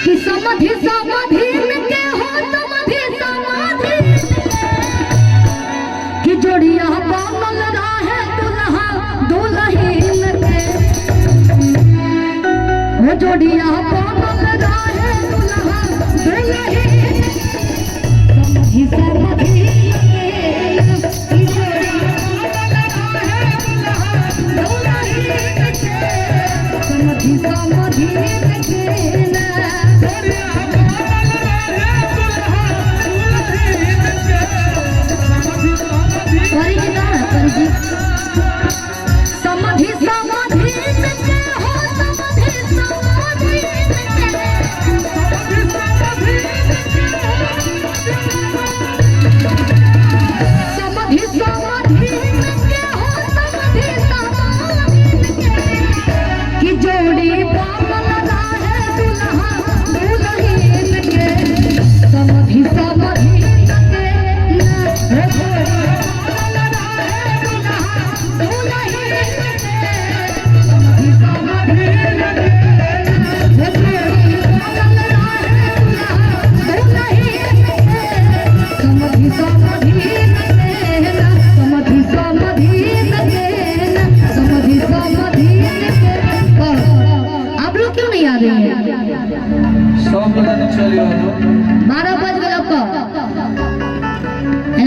कि समाधि समाधि के हो समाधि समाधि कि जोड़िया बनल रहे दुल्हा दुल्हन के हो जोड़िया बनल रहे दुल्हा दुल्हन समाधि समाधि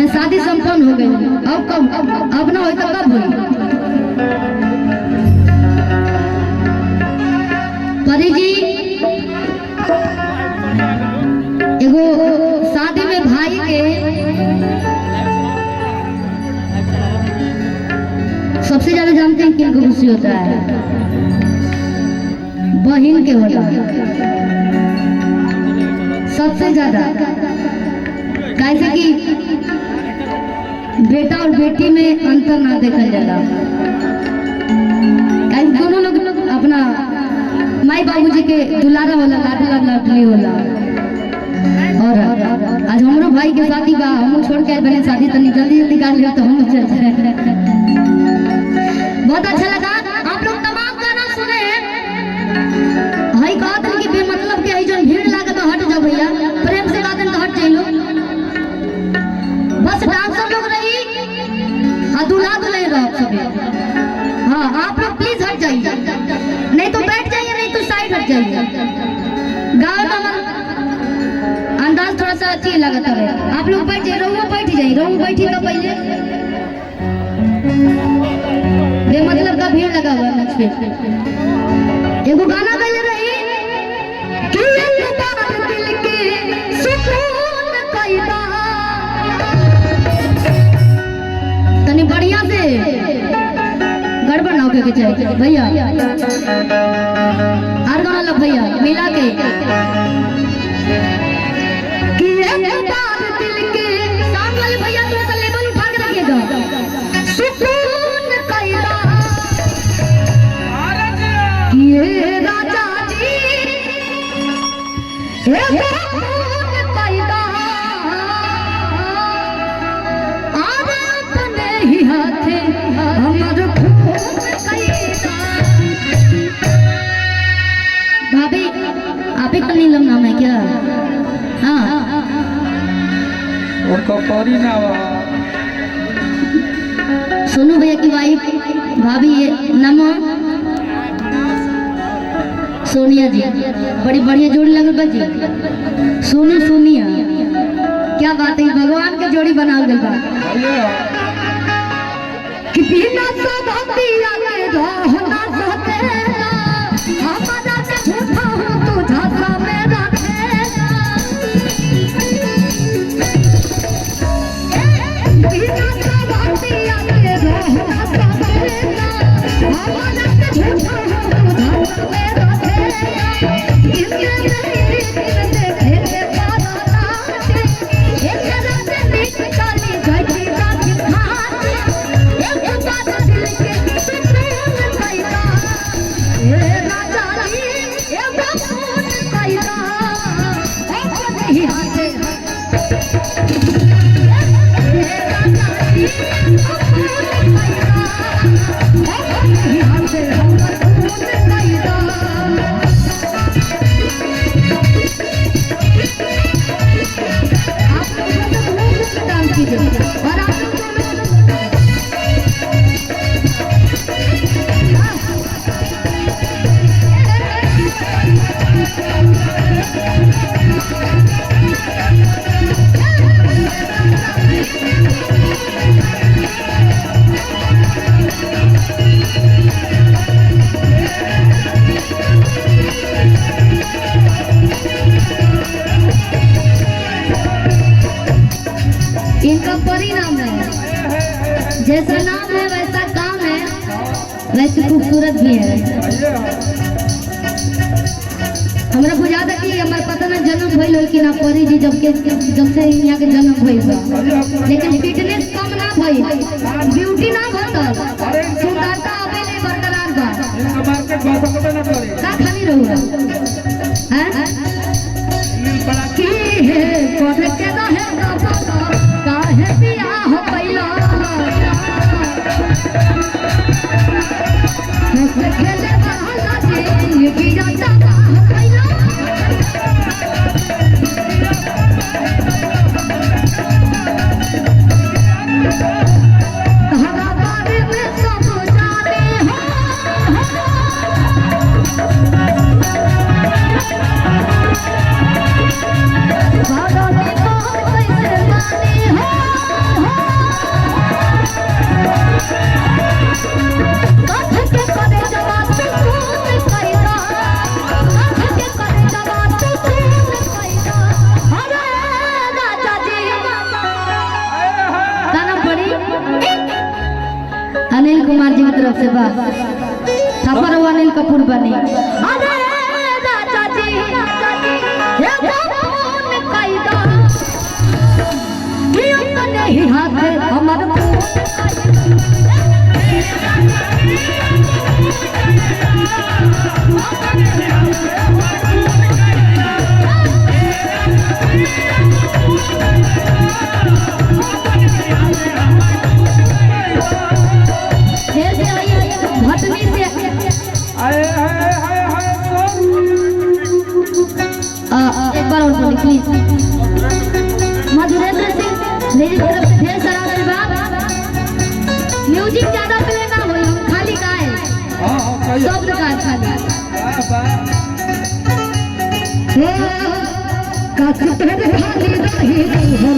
शादी संपन्न हो गई। अब कब अब ना हो तो कब हुई? परी जी एगो शादी में भाई के सबसे ज्यादा जानते हैं किनको खुशी होता है? बहन के होता है सबसे ज्यादा। कैसे कि बेटा और बेटी में अंतर ना देखा जाला। दोनों लोग अपना माई बाबूजी के दुलारा होला, लाडला लाडली होला। और आज हमारो भाई के शादी बा, हम छोड़ के बने शादी तनी जल्दी जल्दी कर लिया तो हम चल जाए। बहुत अच्छा लगा। आप लोग तमाम गाना सुने हई कहत कि बेमतलब के हई जन भीड़ लागे तो हट जा भैया, प्रेम से गादन तो हट जाइलो। बस डांसर लोग रही और दूल्हा दुल्हन रहो सभी। हाँ आप लोग प्लीज हट जाइए, नहीं तो बैठ जाइए, नहीं तो साइड हट जाइए। गाँव का अंदाज थोड़ा सा अच्छी लगता है। आप लोग बैठ जाइए, रहू बैठ जाइए, रहू बैठी तो पहले बेमतलब का भीड़ लगा हुआ मंच पे। एगो गाना गले रही कि दिल के सुकून कैदा तनी बढ़िया से गड़बड़ ना होके चाहिए भैया। हर गाना लो भैया मिला के कि एक बार दिल के सामने वाले भैया थोड़ा सा लेवल उठा के रखिएगा। सुकून कैदा ये राजा जी सुकून कैदा हाथे हमर भाभी आप ही का नीलम नाम है क्या? हाँ सोनू भैया की वाइफ भाभी ये नमो सोनिया जी, बड़ी बढ़िया जोड़ी लगल बजी। सोनू सोनिया क्या बात है, भगवान के जोड़ी बना गई बा। कि बिना सौभाग्य के रहना सतेला हमारा से झूठा हूँ तू झांसा में रखेला। बिना सौभाग्य के रहना सतेला हमारा से झूठा हूँ तू झांसा में रखेला। इसके नहीं देखे पारा नाचे एक तरह से निकाली गई जाती खाती। जैसा नाम है वैसा काम है, वैसे खूबसूरत भी है। हमरा बुझा था कि हमारे पता ना जन्म भइल हो कि ना परी जी जब से यहाँ के जन्म भइल बा, लेकिन फिटनेस कम ना भइल, ब्यूटी ना घटल, सुंदरता अबे नहीं बरकरार बा। का खानी रहूगा हैं की है कोन के ना है का है बियाह पहिला हंस खेले वाला जी की जाता पहिला हवा बारे में सब जाने हो बाबा ने बात कैसे माने हो कथ के करे जवाब तू कैदा कथ के करे जवाब तू कैदा अरे राजा जी गाना पड़ी अनिल कुमार जी की तरफ से बा थापर अनिल कपूर बनी। अरे राजा जी ये कौन कैदा ये नहीं हाथ हमार भटनी से एक बार और बोली प्लीज। मधुरेंद्र सिंह मेरी तरफ से ढेर सारा आशीर्वाद। म्यूजिक ज्यादा प्ले ना हो, हम खाली गाए शब्द का खाली खाली रही हम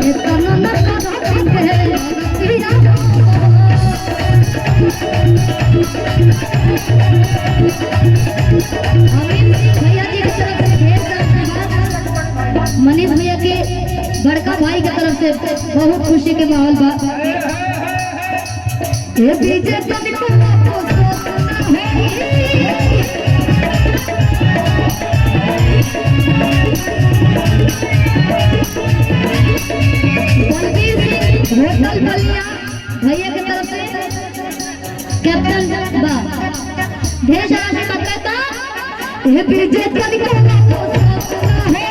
इतना न मनीष भैया के बड़का भाई के तरफ से बहुत खुशी के माहौल बा। ये बीजे तनिको होटल बलिया भैया के तरफ से कैप्टन बा ढेर सारा से कहता ये बीजे तनिको है